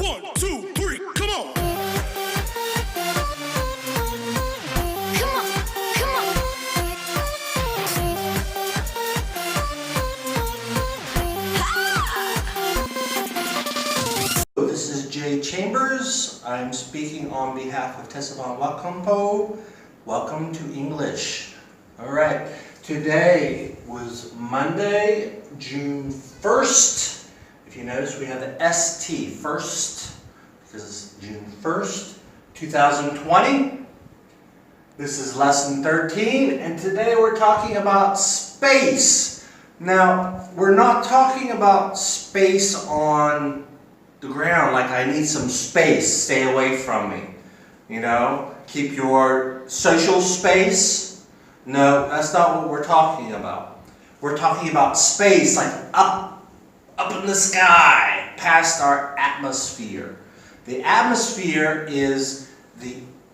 1, 2, 3, come on. Come on, come on. This is Jay Chambers. I'm speaking on behalf of Tessavan Wakampo. Welcome to English. All right, today was Monday, June 1st. If you notice, we have the ST, first, because it's June 1st, 2020. This is lesson 13, and today we're talking about space. Now, we're not talking about space on the ground, like I need some space, stay away from me. You know, keep your social space. No, that's not what we're talking about. We're talking about space, like up in the sky, past our atmosphere. The atmosphere is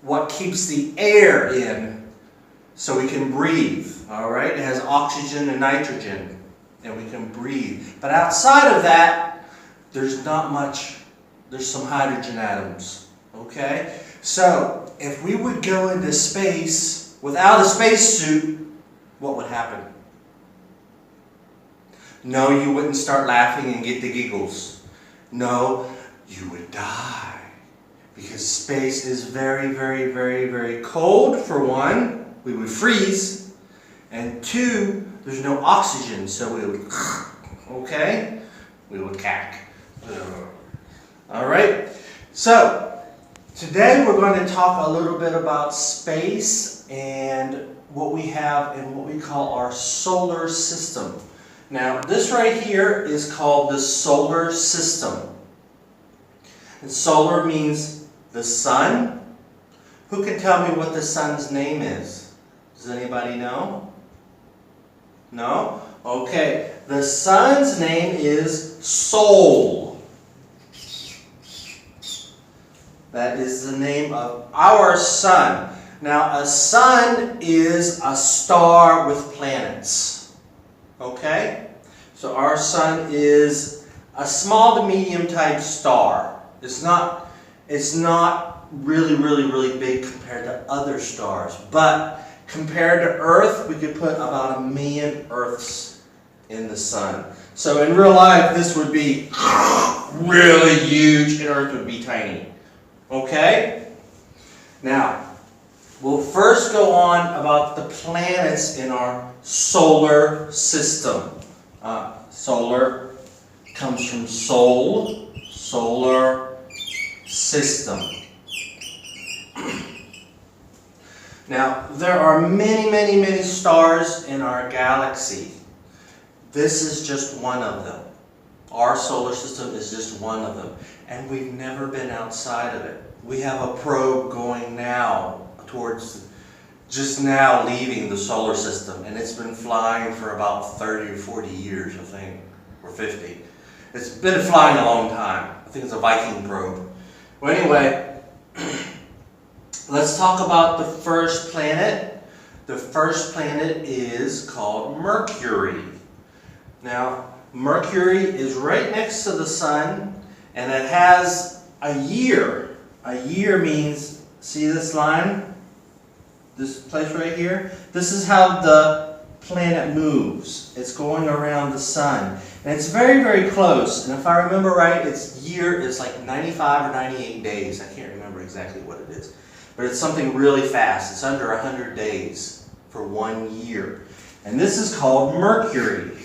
what keeps the air in so we can breathe, all right? It has oxygen and nitrogen, and we can breathe. But outside of that, there's not much. There's some hydrogen atoms, okay? So, if we would go into space without a spacesuit, what would happen? No, you wouldn't start laughing and get the giggles. No, you would die. Because space is very, very, very, very cold, for one. We would freeze. And two, there's no oxygen, so we would, okay? We would cack. Alright, so today we're going to talk a little bit about space and what we have in what we call our solar system. Now, this right here is called the solar system. And solar means the sun. Who can tell me what the sun's name is? Does anybody know? No? Okay, the sun's name is Sol. That is the name of our sun. Now, a sun is a star with planets. Okay? So our sun is a small to medium type star. It's not really, really, really big compared to other stars. But compared to Earth, we could put about 1 million Earths in the sun. So in real life, this would be really huge and Earth would be tiny. Okay? Now, we'll first go on about the planets in our solar system. Solar comes from sol, solar system. Now, there are many, many, many stars in our galaxy. This is just one of them. Our solar system is just one of them. And we've never been outside of it. We have a probe going now towards, just now leaving the solar system. And it's been flying for about 30 or 40 years, I think, or 50. It's been flying a long time. I think it's a Viking probe. Well, anyway, let's talk about the first planet. The first planet is called Mercury. Now, Mercury is right next to the sun, and it has a year. A year means, see this line? This place right here? This is how the planet moves. It's going around the sun. And it's very, very close. And if I remember right, its year is like 95 or 98 days. I can't remember exactly what it is. But it's something really fast. It's under 100 days for 1 year. And this is called Mercury.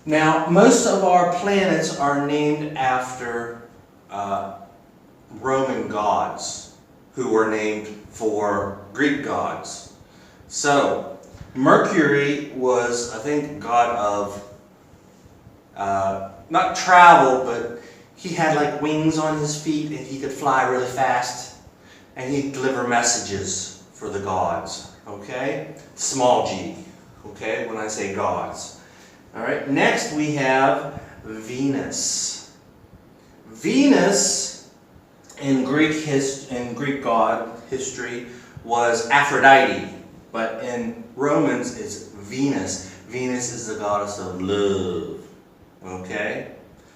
Now, most of our planets are named after Roman gods who were named for Greek gods. So, Mercury was, I think, god of, not travel, but he had like wings on his feet and he could fly really fast and he'd deliver messages for the gods, okay? Small g, okay, when I say gods. All right, next we have Venus. Venus in Greek god history was Aphrodite, but in Romans it's Venus. Venus is the goddess of love. Okay?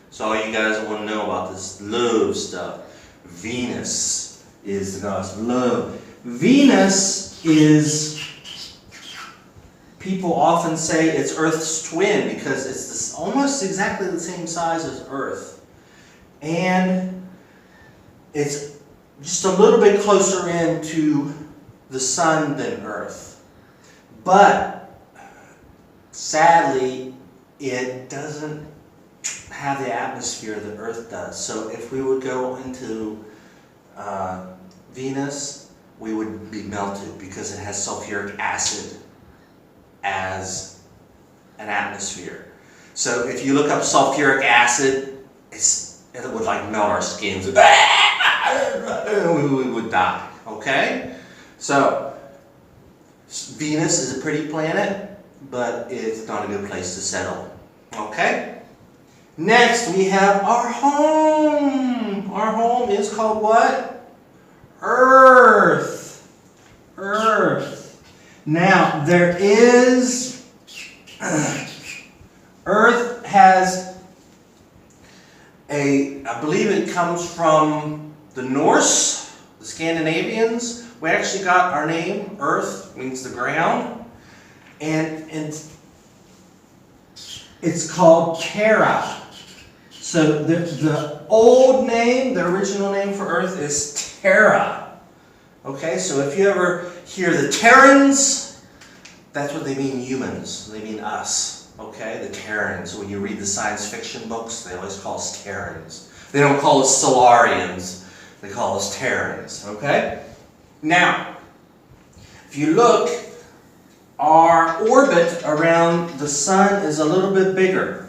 So all you guys want to know about this love stuff. Venus is the goddess of love. Venus is, people often say it's Earth's twin because it's almost exactly the same size as Earth. And it's just a little bit closer in to the sun than Earth. But sadly, it doesn't have the atmosphere that Earth does. So if we would go into Venus, we would be melted because it has sulfuric acid as an atmosphere. So if you look up sulfuric acid, it would like melt our skins. We would die. Okay? So Venus is a pretty planet, but it's not a good place to settle. Okay? Next, we have our home. Our home is called what? Earth. Earth. Now, there is... Earth has I believe it comes from the Norse, the Scandinavians. We actually got our name, Earth, means the ground. And it's called Terra. So the old name, the original name for Earth is Terra. Okay, so if you ever hear the Terrans, that's what they mean, humans. They mean us. Okay, the Terrans. When you read the science fiction books, they always call us Terrans. They don't call us Solarians. They call us Terrans. Okay? Now, if you look, our orbit around the sun is a little bit bigger.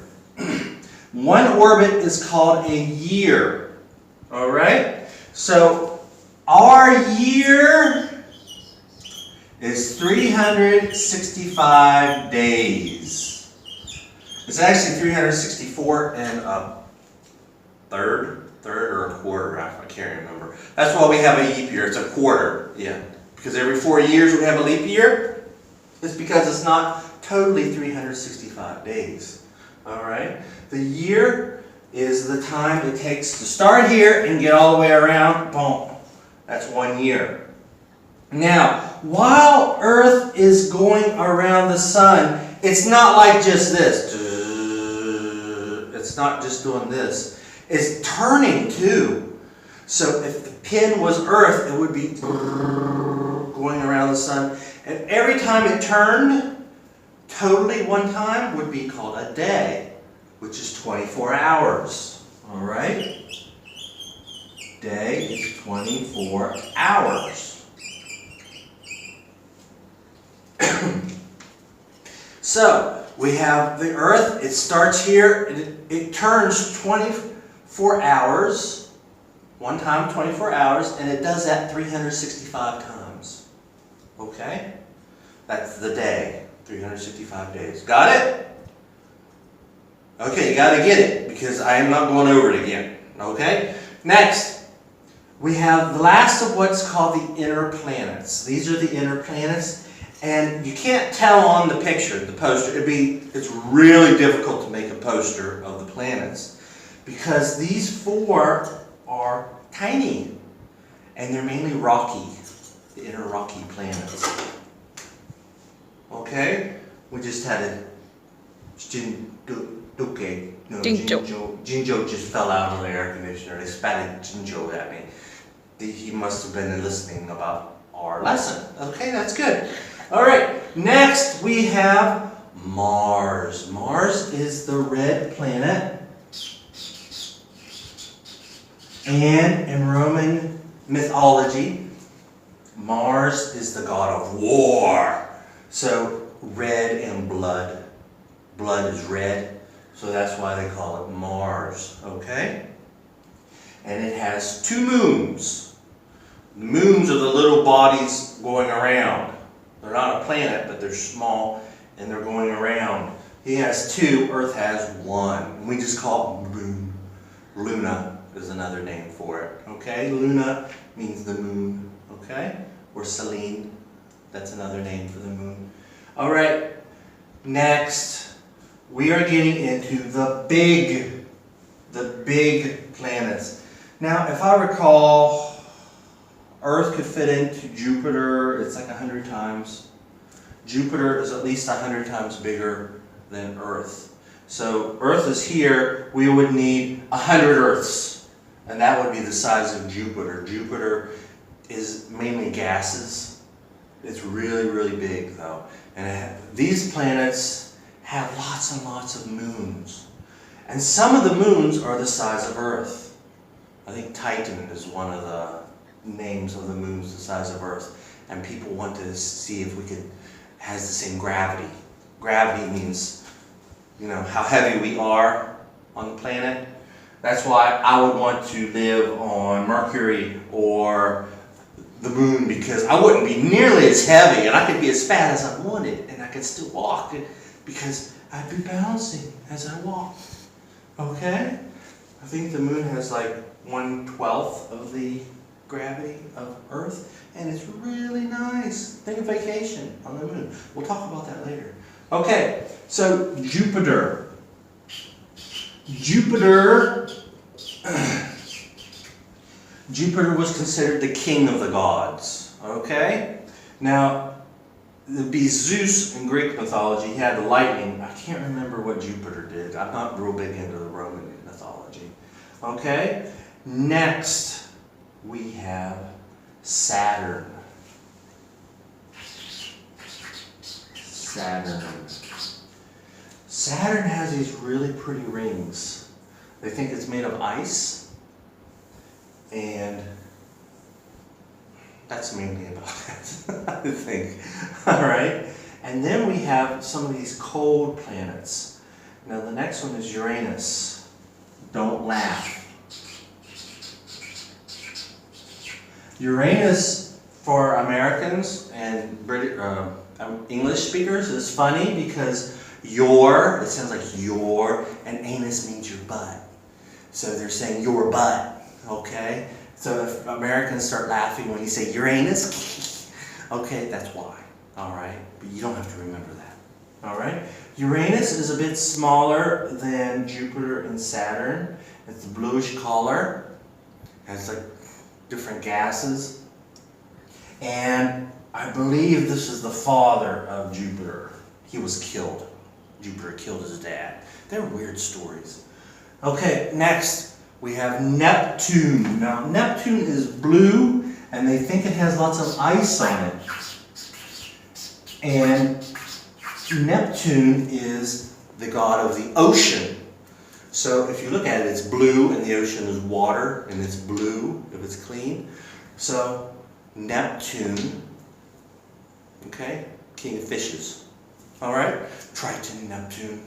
One orbit is called a year. Alright? So, our year is 365 days. It's actually 364 and a third or a quarter. I can't remember. That's why we have a leap year. It's a quarter. Yeah. Because every 4 years we have a leap year. It's because it's not totally 365 days. Alright? The year is the time it takes to start here and get all the way around. Boom. That's 1 year. Now, while Earth is going around the sun, it's not like just this. It's not just doing this. It's turning too. So if the pin was Earth, it would be going around the sun. And every time it turned, totally one time would be called a day, which is 24 hours. Alright? Day is 24 hours. So, we have the Earth, it starts here, it turns 24 hours, one time 24 hours, and it does that 365 times. Okay? That's the day, 365 days. Got it? Okay, you got to get it, because I am not going over it again. Okay? Next, we have the last of what's called the inner planets. These are the inner planets. And you can't tell on the picture, the poster. It's really difficult to make a poster of the planets because these four are tiny and they're mainly rocky, the inner rocky planets. Okay? We just had a Jinjo just fell out of the air conditioner. They spatted Jinjo at me. He must have been listening about our lesson. Okay, that's good. Alright, next we have Mars. Mars is the red planet. And in Roman mythology, Mars is the god of war. So, red and blood. Blood is red, so that's why they call it Mars. Okay? And it has 2 moons. The moons are the little bodies going around. They're not a planet, but they're small and they're going around. He has 2, Earth has 1. We just call it moon. Luna is another name for it. Okay? Luna means the moon. Okay? Or Selene. That's another name for the moon. Alright. Next, we are getting into the big planets. Now, if I recall, Earth could fit into Jupiter. It's like 100 times. Jupiter is at least 100 times bigger than Earth. So Earth is here. We would need 100 Earths, and that would be the size of Jupiter. Jupiter is mainly gases. It's really, really big, though. And these planets have lots and lots of moons. And some of the moons are the size of Earth. I think Titan is one of the names of the moons the size of Earth. And people want to see if has the same gravity. Gravity means, you know, how heavy we are on the planet. That's why I would want to live on Mercury or the moon, because I wouldn't be nearly as heavy and I could be as fat as I wanted and I could still walk because I'd be bouncing as I walk. Okay? I think the moon has like 1/12 of the gravity of Earth, and it's really nice. Think of vacation on the moon. We'll talk about that later. Okay, so Jupiter. Jupiter was considered the king of the gods. Okay? Now, it'd be Zeus in Greek mythology. He had the lightning. I can't remember what Jupiter did. I'm not real big into the Roman mythology. Okay? Next, we have Saturn. Saturn has these really pretty rings. They think it's made of ice, and that's mainly about it, I think. All right? And then we have some of these cold planets. Now, the next one is Uranus. Don't laugh. Uranus, for Americans and English speakers, is funny because it sounds like your, and anus means your butt. So they're saying your butt, okay? So if Americans start laughing when you say Uranus, okay, that's why, all right? But you don't have to remember that, all right? Uranus is a bit smaller than Jupiter and Saturn. It's a bluish color, has like different gases, and I believe this is the father of Jupiter. He was killed. Jupiter killed his dad. They're weird stories. Okay, next we have Neptune. Now, Neptune is blue, and they think it has lots of ice on it. And Neptune is the god of the ocean. So if you look at it, it's blue, and the ocean is water, and it's blue if it's clean. So Neptune, okay, king of fishes. All right, Triton, Neptune.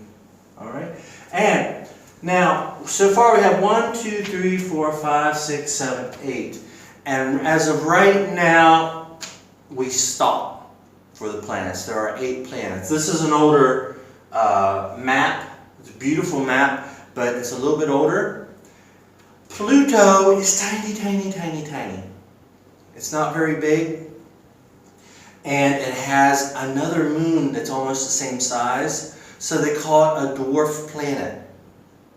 All right, and now so far we have 1, 2, 3, 4, 5, 6, 7, 8, and as of right now, we stop for the planets. There are 8 planets. This is an older map. It's a beautiful map, but it's a little bit older. Pluto is tiny, tiny, tiny, tiny. It's not very big. And it has another moon that's almost the same size. So they call it a dwarf planet.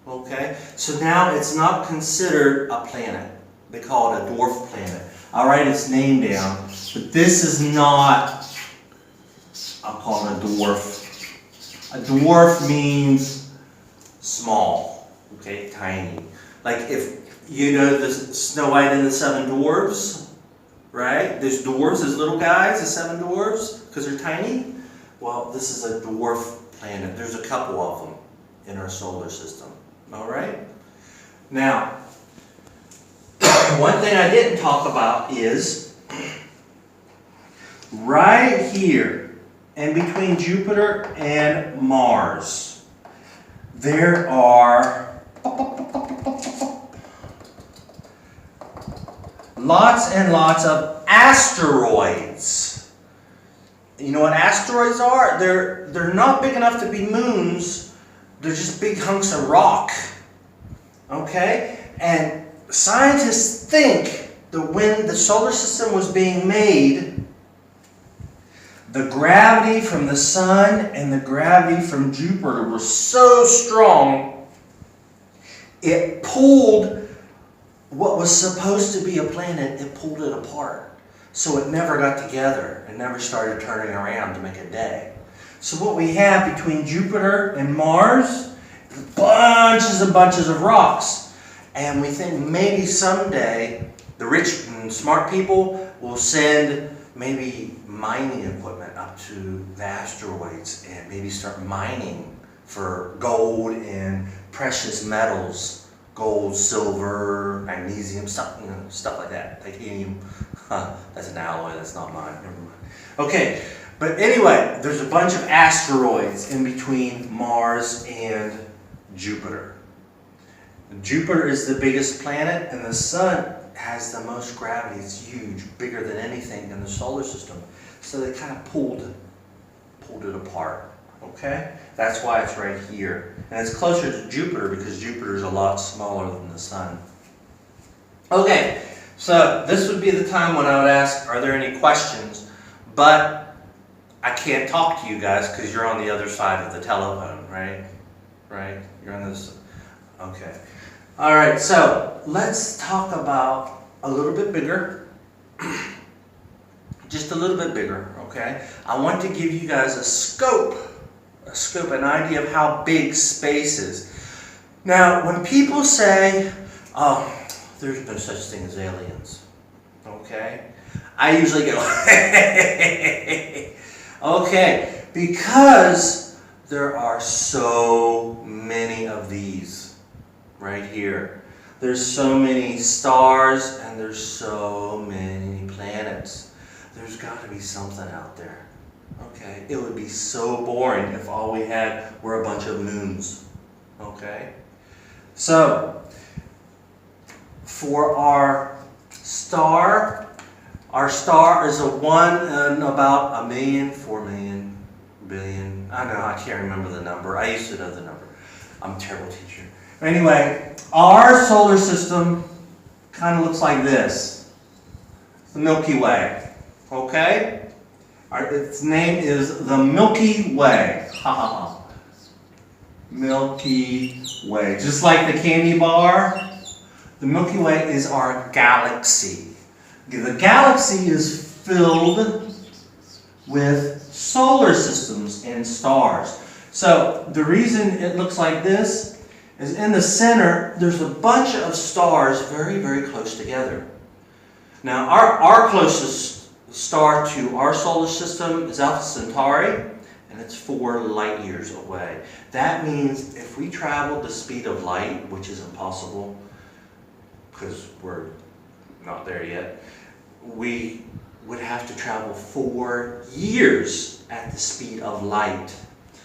Okay? So now it's not considered a planet. They call it a dwarf planet. I'll write its name down. But this is not, I'll call it a dwarf. A dwarf means small. Okay? Tiny. Like if you know the Snow White and the Seven Dwarfs. Right? There's dwarves, there's little guys, the 7 dwarves, because they're tiny. Well, this is a dwarf planet. There's a couple of them in our solar system. All right? Now, one thing I didn't talk about is right here, in between Jupiter and Mars, there are lots and lots of asteroids. You know what asteroids are? They're not big enough to be moons. They're just big hunks of rock. Okay? And scientists think that when the solar system was being made, The gravity from the sun and the gravity from Jupiter were so strong, it pulled what was supposed to be a planet, it pulled it apart. So it never got together. It never started turning around to make a day. So what we have between Jupiter and Mars is bunches and bunches of rocks. And we think maybe someday the rich and smart people will send maybe mining equipment up to the asteroids and maybe start mining for gold and precious metals. Gold, silver, magnesium, stuff, stuff like that. Titanium. That's an alloy, that's not mine. Never mind. Okay, but anyway, there's a bunch of asteroids in between Mars and Jupiter. Jupiter is the biggest planet, and the sun has the most gravity. It's huge, bigger than anything in the solar system. So they kind of pulled it apart. Okay? That's why it's right here. And it's closer to Jupiter because Jupiter is a lot smaller than the sun. Okay, so this would be the time when I would ask, are there any questions? But I can't talk to you guys because you're on the other side of the telephone, right? Right? You're on this. Okay. All right, so let's talk about a little bit bigger. Just a little bit bigger, okay? I want to give you guys a scope, an idea of how big space is. Now, when people say, oh, there's no such thing as aliens, okay? I usually go, okay, because there are so many of these right here. There's so many stars and there's so many planets. There's got to be something out there. Okay? It would be so boring if all we had were a bunch of moons. Okay? So, for our star is a 1 in about 1,000,000, 4,000,000, billion. I know, I can't remember the number. I used to know the number. I'm a terrible teacher. Anyway, our solar system kind of looks like this. The Milky Way. Okay? Its name is the Milky Way. Ha ha ha. Milky Way. Just like the candy bar, the Milky Way is our galaxy. The galaxy is filled with solar systems and stars. So the reason it looks like this is in the center, there's a bunch of stars very, very close together. Now, our closest star to our solar system is Alpha Centauri, and it's 4 light years away. That means if we traveled the speed of light, which is impossible, because we're not there yet, we would have to travel 4 years at the speed of light.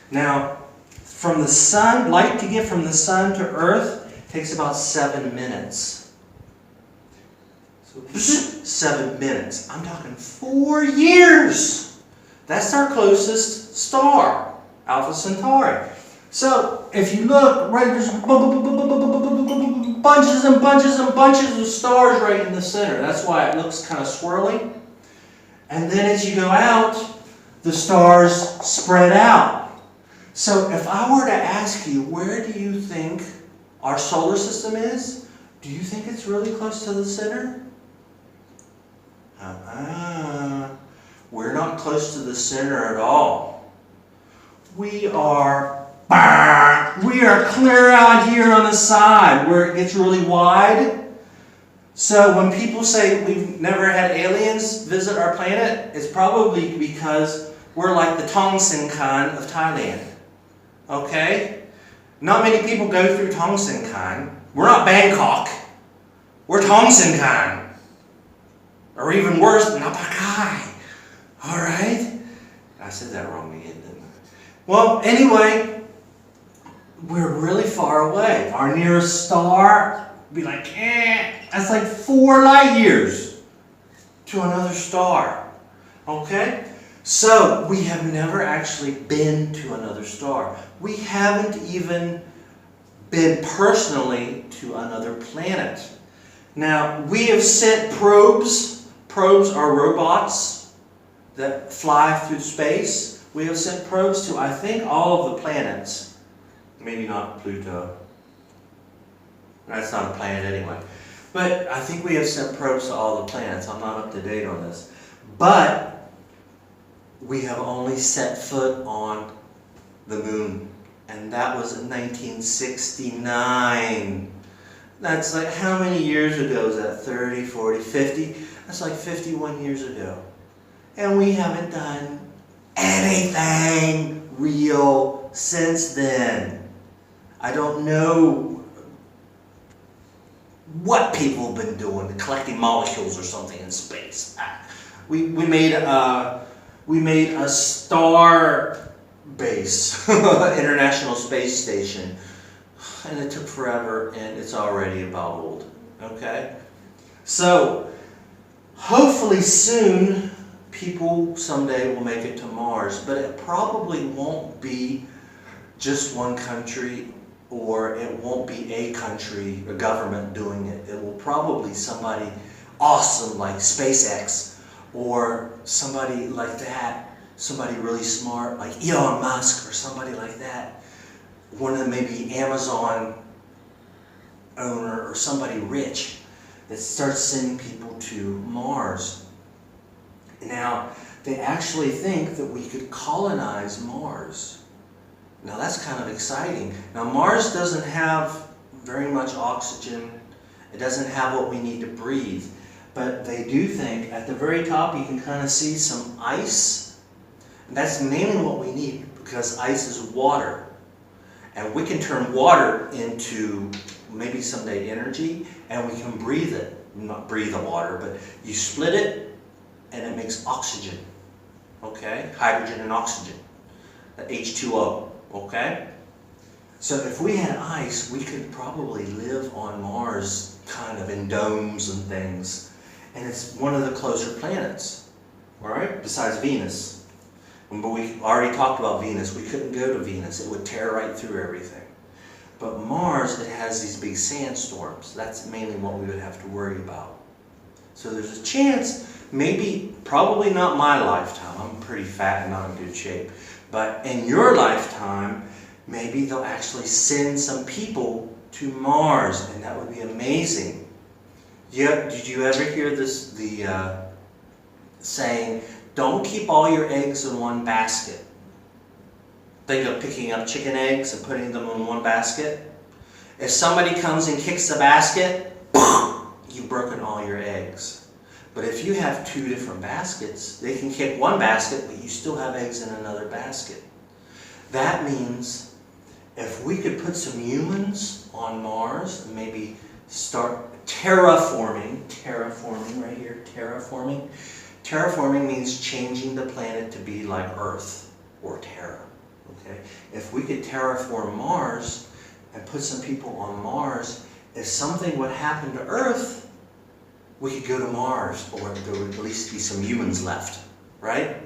Now, from the sun, light to get from the sun to Earth takes about 7 minutes. So 7 minutes. I'm talking 4 years. That's our closest star, Alpha Centauri. So if you look, right, there's bunches and bunches and bunches of stars right in the center. That's why it looks kind of swirly. And then as you go out, the stars spread out. So if I were to ask you, where do you think our solar system is? Do you think it's really close to the center? We're not close to the center at all. We are clear out here on the side where it gets really wide. So when people say we've never had aliens visit our planet, it's probably because we're like the Tongsin Khan of Thailand. Okay? Not many people go through Tongsin Khan. We're not Bangkok. We're Tongsin Khan. Or even worse, Napakai. Alright? I said that wrong again, didn't I? Well, anyway, we're really far away. Our nearest star would be like, that's like 4 light years to another star. Okay? So, we have never actually been to another star. We haven't even been personally to another planet. Now, we have sent probes. Probes are robots that fly through space. We have sent probes to, I think, all of the planets. Maybe not Pluto. That's not a planet anyway. But I think we have sent probes to all the planets. I'm not up to date on this. But we have only set foot on the moon. And that was in 1969. That's like, how many years ago is that? 30, 40, 50? That's like 51 years ago. And we haven't done anything real since then. I don't know what people have been doing, collecting molecules or something in space. We made a star base, International Space Station, and it took forever, and it's already about old. Okay, so hopefully soon people someday will make it to Mars, but it probably won't be just one country, or it won't be a country or government doing it. It will probably somebody awesome like SpaceX, or somebody like that, somebody really smart like Elon Musk or somebody like that. One of them, maybe Amazon owner or somebody rich that starts sending people to Mars. Now, they actually think that we could colonize Mars. Now that's kind of exciting. Now Mars doesn't have very much oxygen. It doesn't have what we need to breathe. But they do think at the very top you can kind of see some ice. And that's mainly what we need, because ice is water. And we can turn water into maybe someday energy, and we can breathe it. Not breathe the water, but you split it and it makes oxygen. Okay? Hydrogen and oxygen. H2O. Okay? So if we had ice, we could probably live on Mars kind of in domes and things. And it's one of the closer planets. Alright? Besides Venus. But we already talked about Venus. We couldn't go to Venus. It would tear right through everything. But Mars, it has these big sandstorms. That's mainly what we would have to worry about. So there's a chance, maybe, probably not my lifetime. I'm pretty fat and not in good shape. But in your lifetime, maybe they'll actually send some people to Mars, and that would be amazing. Did you ever hear this, the saying, don't keep all your eggs in one basket? Think of picking up chicken eggs and putting them in one basket. If somebody comes and kicks the basket, you've broken all your eggs. But if you have two different baskets, they can kick one basket, but you still have eggs in another basket. That means if we could put some humans on Mars and maybe start terraforming right here, terraforming. Terraforming means changing the planet to be like Earth or Terra. Okay? If we could terraform Mars and put some people on Mars, if something would happen to Earth, we could go to Mars, or there would at least be some humans left, right?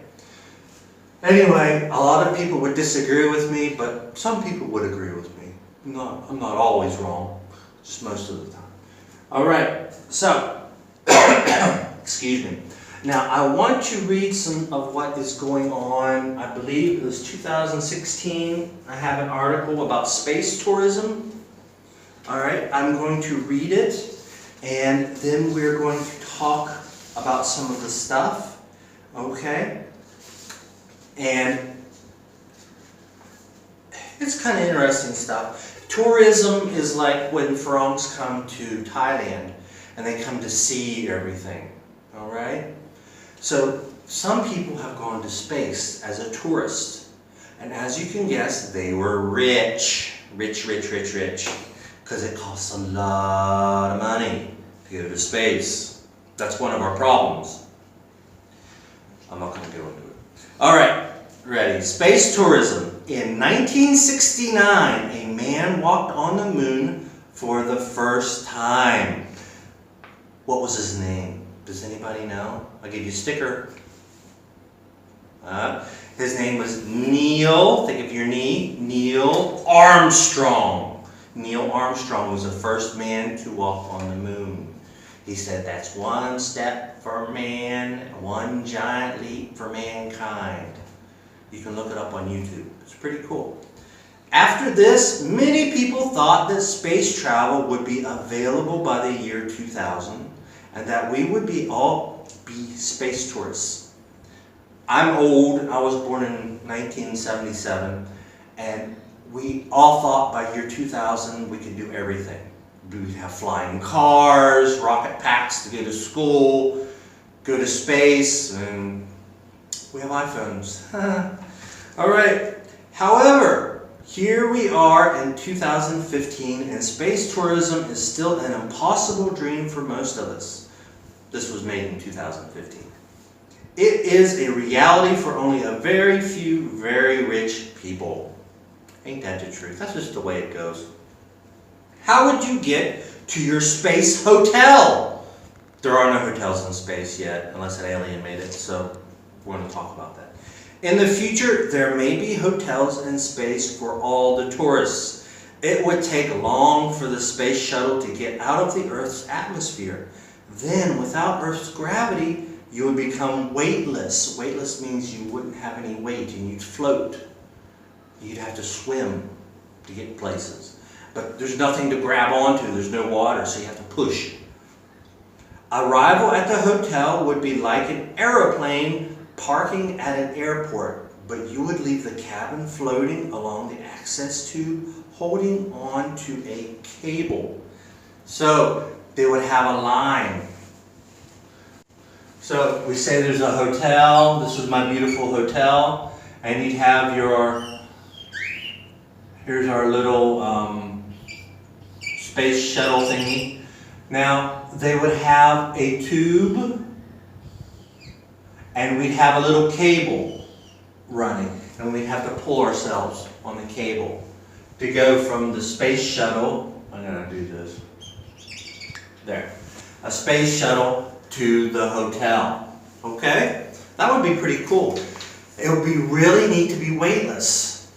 Anyway, a lot of people would disagree with me, but some people would agree with me. I'm not always wrong, just most of the time. All right, so, excuse me. Now, I want to read some of what is going on. I believe it was 2016. I have an article about space tourism. All right, I'm going to read it, and then we're going to talk about some of the stuff. Okay? And it's kind of interesting stuff. Tourism is like when Francs come to Thailand, and they come to see everything. All right? So some people have gone to space as a tourist. And as you can guess, they were rich. Rich. Because it costs a lot of money to go to space. That's one of our problems. I'm not going to go into it. Alright, ready. Space tourism. In 1969, a man walked on the moon for the first time. What was his name? Does anybody know? I'll give you a sticker. His name was Neil, think of your knee, Neil Armstrong. Neil Armstrong was the first man to walk on the moon. He said that's one step for man, one giant leap for mankind. You can look it up on YouTube. It's pretty cool. After this, many people thought that space travel would be available by the year 2000 and that we would all be space tourists. I'm old. I was born in 1977, and we all thought by year 2000 we could do everything. We'd have flying cars, rocket packs to go to school, go to space, and we have iPhones. All right. However, here we are in 2015, and space tourism is still an impossible dream for most of us. This was made in 2015. It is a reality for only a very few very rich people. Ain't that the truth? That's just the way it goes. How would you get to your space hotel? There are no hotels in space yet, unless an alien made it, so we're going to talk about that. In the future, there may be hotels in space for all the tourists. It would take long for the space shuttle to get out of the Earth's atmosphere. Then, without Earth's gravity, you would become weightless. Weightless means you wouldn't have any weight and you'd float. You'd have to swim to get places. But there's nothing to grab onto. There's no water, so you have to push. Arrival at the hotel would be like an aeroplane parking at an airport, but you would leave the cabin floating along the access tube, holding on to a cable. So they would have a line. So we say there's a hotel. This was my beautiful hotel, and you'd have your, here's our little space shuttle thingy. Now they would have a tube, and we'd have a little cable running, and we'd have to pull ourselves on the cable to go from the space shuttle. I'm gonna do this. There, a space shuttle to the hotel. Okay, that would be pretty cool. It would be really neat to be weightless.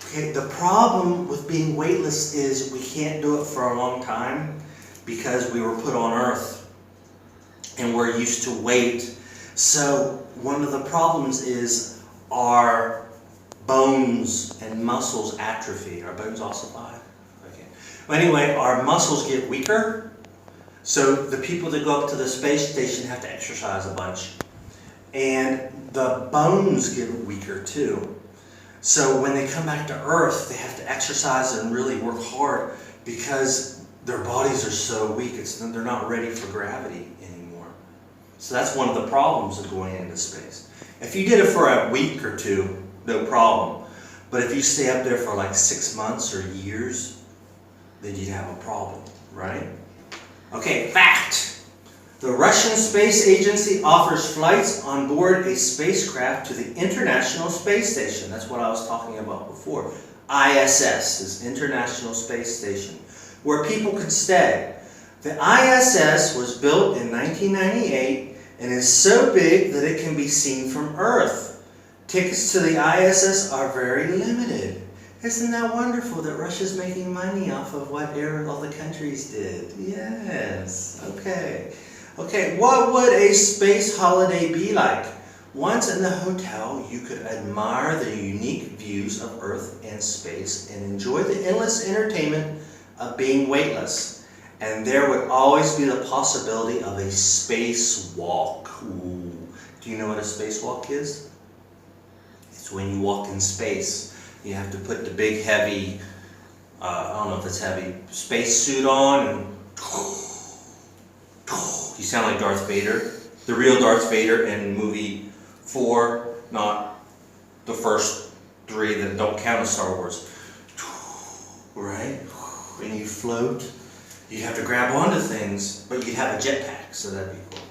Okay, the problem with being weightless is we can't do it for a long time because we were put on Earth and we're used to weight. So one of the problems is our bones and muscles atrophy. Our bones ossify? Okay. Well, anyway, our muscles get weaker. So the people that go up to the space station have to exercise a bunch. And the bones get weaker too. So when they come back to Earth, they have to exercise and really work hard because their bodies are so weak. They're not ready for gravity anymore. So that's one of the problems of going into space. If you did it for a week or two, no problem. But if you stay up there for like 6 months or years, then you'd have a problem, right? Okay, fact. The Russian Space Agency offers flights on board a spacecraft to the International Space Station. That's what I was talking about before. ISS is International Space Station, where people could stay. The ISS was built in 1998 and is so big that it can be seen from Earth. Tickets to the ISS are very limited. Isn't that wonderful that Russia's making money off of what all the countries did? Yes. Okay. Okay, what would a space holiday be like? Once in the hotel, you could admire the unique views of Earth and space and enjoy the endless entertainment of being weightless. And there would always be the possibility of a spacewalk. Ooh. Do you know what a spacewalk is? It's when you walk in space. You have to put the big heavy, I don't know if it's heavy, space suit on, and you sound like Darth Vader. The real Darth Vader in movie 4, not the first 3 that don't count as Star Wars. Right? And you float. You'd have to grab onto things, but you'd have a jetpack, so that'd be cool.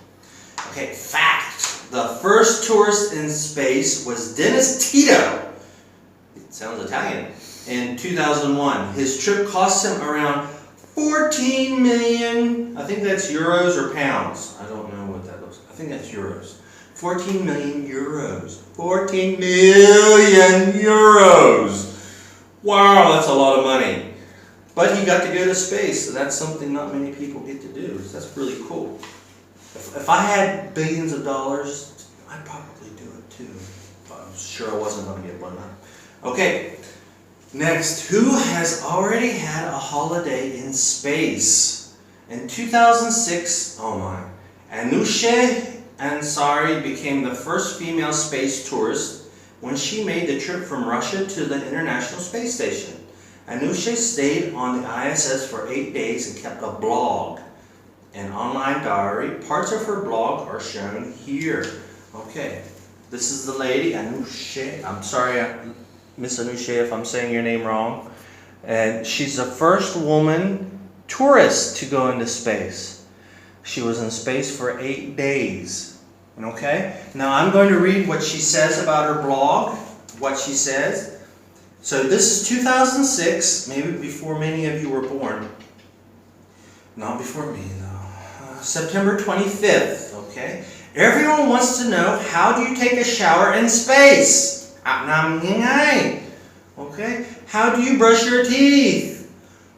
Okay, fact. The first tourist in space was Dennis Tito. Sounds Italian. In 2001. His trip cost him around 14 million, I think that's euros or pounds. I don't know what that looks like. I think that's euros. 14 million euros. 14 million euros. Wow, that's a lot of money. But he got to go to space, so that's something not many people get to do. So that's really cool. If I had billions of dollars, I'd probably do it too. I'm sure I wasn't going to get blown up. Okay, next, who has already had a holiday in space? In 2006, oh my, Anousheh Ansari became the first female space tourist when she made the trip from Russia to the International Space Station. Anousheh stayed on the ISS for 8 days and kept a blog, an online diary. Parts of her blog are shown here. Okay, this is the lady, Anousheh. I'm sorry, Miss Anousheh, if I'm saying your name wrong. And she's the first woman tourist to go into space. She was in space for 8 days. Okay, now I'm going to read what she says about her blog, what she says. So this is 2006, maybe before many of you were born. Not before me, though. September 25th, okay? Everyone wants to know, how do you take a shower in space? Okay? How do you brush your teeth?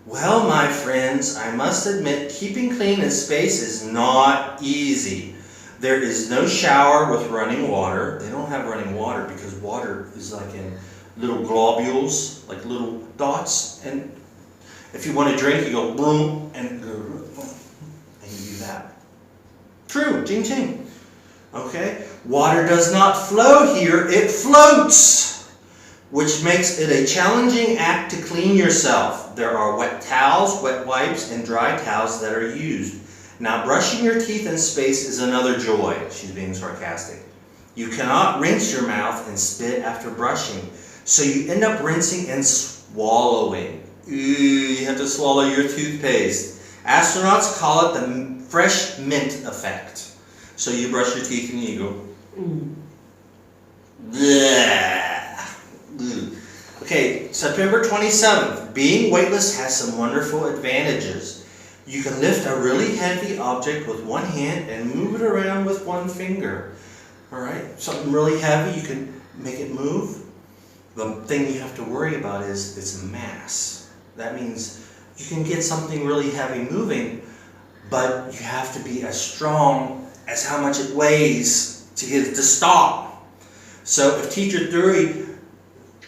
Well, my friends, I must admit, keeping clean in space is not easy. There is no shower with running water. They don't have running water because water is like in little globules, like little dots, and if you want to drink, you go boom, and you do that. True, ching ching. Okay, water does not flow here, it floats, which makes it a challenging act to clean yourself. There are wet towels, wet wipes, and dry towels that are used. Now, brushing your teeth in space is another joy. She's being sarcastic. You cannot rinse your mouth and spit after brushing, so you end up rinsing and swallowing. Ooh, you have to swallow your toothpaste. Astronauts call it the fresh mint effect. So you brush your teeth and you go, bleh. Okay, September 27th. Being weightless has some wonderful advantages. You can lift a really heavy object with one hand and move it around with one finger. Alright, something really heavy, you can make it move. The thing you have to worry about is its mass. That means you can get something really heavy moving, but you have to be as strong as how much it weighs to get it to stop. So if teacher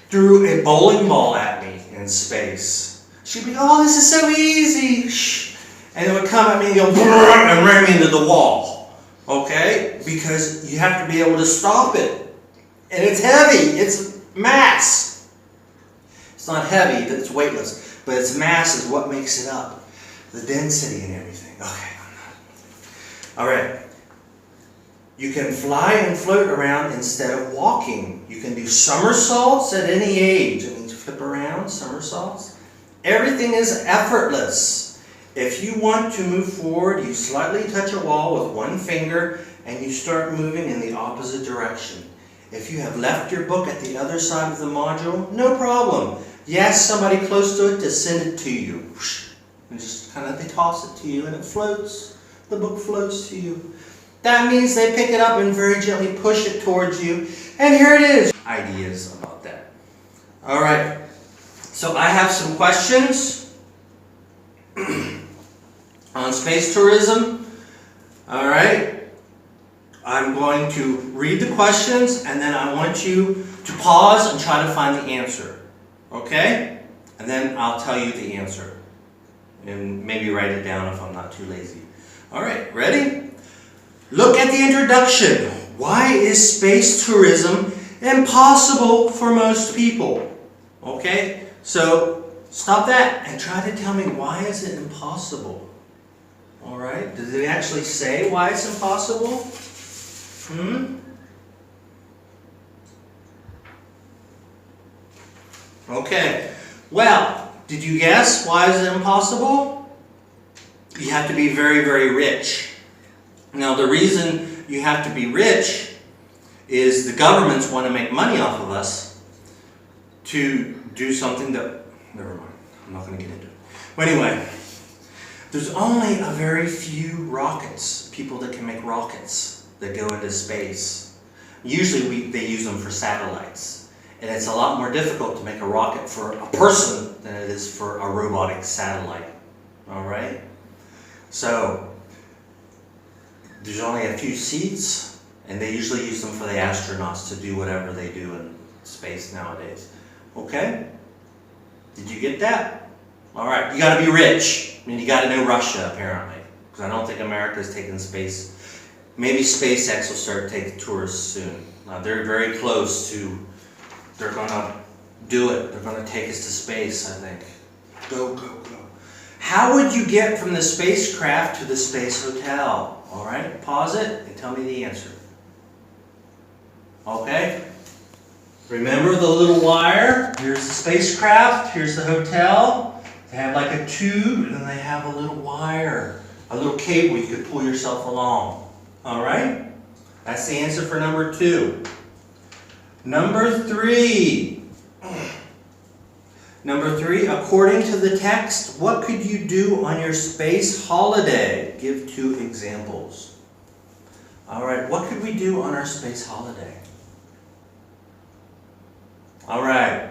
threw a bowling ball at me in space, she'd be, oh, this is so easy. Shh. And it would come at me and go and ram me into the wall. Okay? Because you have to be able to stop it. And it's heavy. It's mass. It's not heavy, it's weightless, but its mass is what makes it up. The density and everything. Okay. Alright. You can fly and float around instead of walking. You can do somersaults at any age. It means flip around, somersaults. Everything is effortless. If you want to move forward, you slightly touch a wall with one finger and you start moving in the opposite direction. If you have left your book at the other side of the module, no problem. You ask somebody close to it to send it to you. And just kind of, they toss it to you and it floats. The book floats to you. That means they pick it up and very gently push it towards you. And here it is. Ideas about that. Alright. So I have some questions on space tourism. Alright. I'm going to read the questions and then I want you to pause and try to find the answer. Okay? And then I'll tell you the answer. And maybe write it down if I'm not too lazy. Alright, ready? Look at the introduction. Why is space tourism impossible for most people? Okay? So, stop that and try to tell me, why is it impossible? Alright? Did they actually say why it's impossible? Okay. Well, did you guess why is it impossible? You have to be very, very rich. Now, the reason you have to be rich is the governments want to make money off of us to do something that... Never mind. I'm not going to get into it. But anyway, there's only a very few rockets, people that can make rockets that go into space. Usually they use them for satellites. And it's a lot more difficult to make a rocket for a person than it is for a robotic satellite. All right? So, there's only a few seats, and they usually use them for the astronauts to do whatever they do in space nowadays. Okay? Did you get that? All right, you got to be rich. I mean, you got to know Russia, apparently, because I don't think America's taking space. Maybe SpaceX will start taking tourists soon. They're very close to, they're going to do it. They're going to take us to space, I think. Go, go, go. How would you get from the spacecraft to the space hotel? All right, pause it and tell me the answer. Okay? Remember the little wire? Here's the spacecraft, here's the hotel. They have like a tube, and then they have a little wire, a little cable you could pull yourself along. All right? That's the answer for number 2. Number 3. Number 3, according to the text, what could you do on your space holiday? Give 2 examples. All right, what could we do on our space holiday? All right.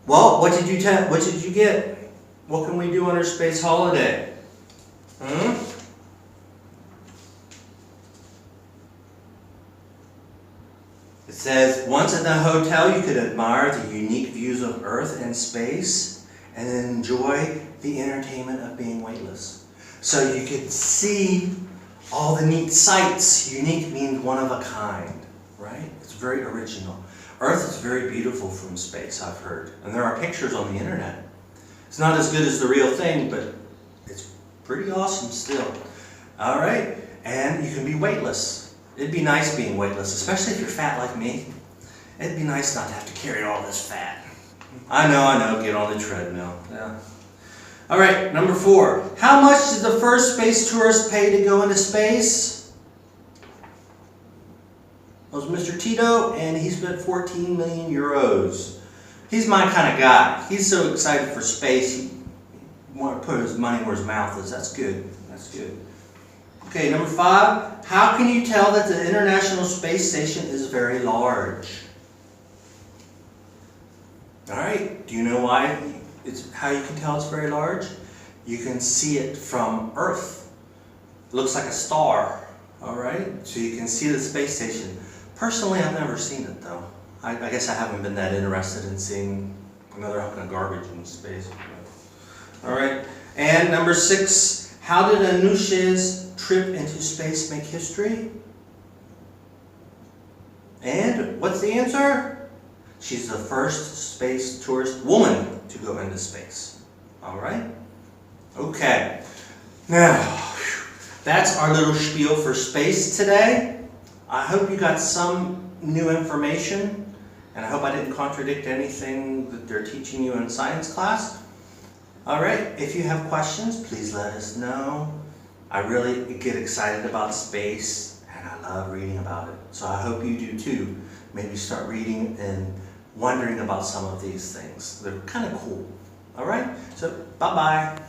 Well, what did you get? What can we do on our space holiday? It says, once in the hotel, you could admire the unique views of Earth and space and enjoy the entertainment of being weightless. So you could see all the neat sights. Unique means one of a kind, right? It's very original. Earth is very beautiful from space, I've heard. And there are pictures on the internet. It's not as good as the real thing, but it's pretty awesome still. All right, and you can be weightless. It'd be nice being weightless, especially if you're fat like me. It'd be nice not to have to carry all this fat. I know, get on the treadmill. Yeah. All right, number 4. How much did the first space tourist pay to go into space? It was Mr. Tito, and he spent 14 million euros. He's my kind of guy. He's so excited for space, he wants to put his money where his mouth is. That's good. That's good. Okay, number 5. How can you tell that the International Space Station is very large? All right, do you know why? How you can tell it's very large? You can see it from Earth. It looks like a star. All right, so you can see the space station. Personally, I've never seen it though. I guess I haven't been that interested in seeing another kind of garbage in space. All right, and number 6. How did Anousheh's trip into space make history? And what's the answer? She's the first space tourist woman to go into space. All right? Okay. Now, that's our little spiel for space today. I hope you got some new information, and I hope I didn't contradict anything that they're teaching you in science class. All right, if you have questions, please let us know. I really get excited about space, and I love reading about it. So I hope you do too. Maybe start reading and wondering about some of these things. They're kind of cool. All right, so bye-bye.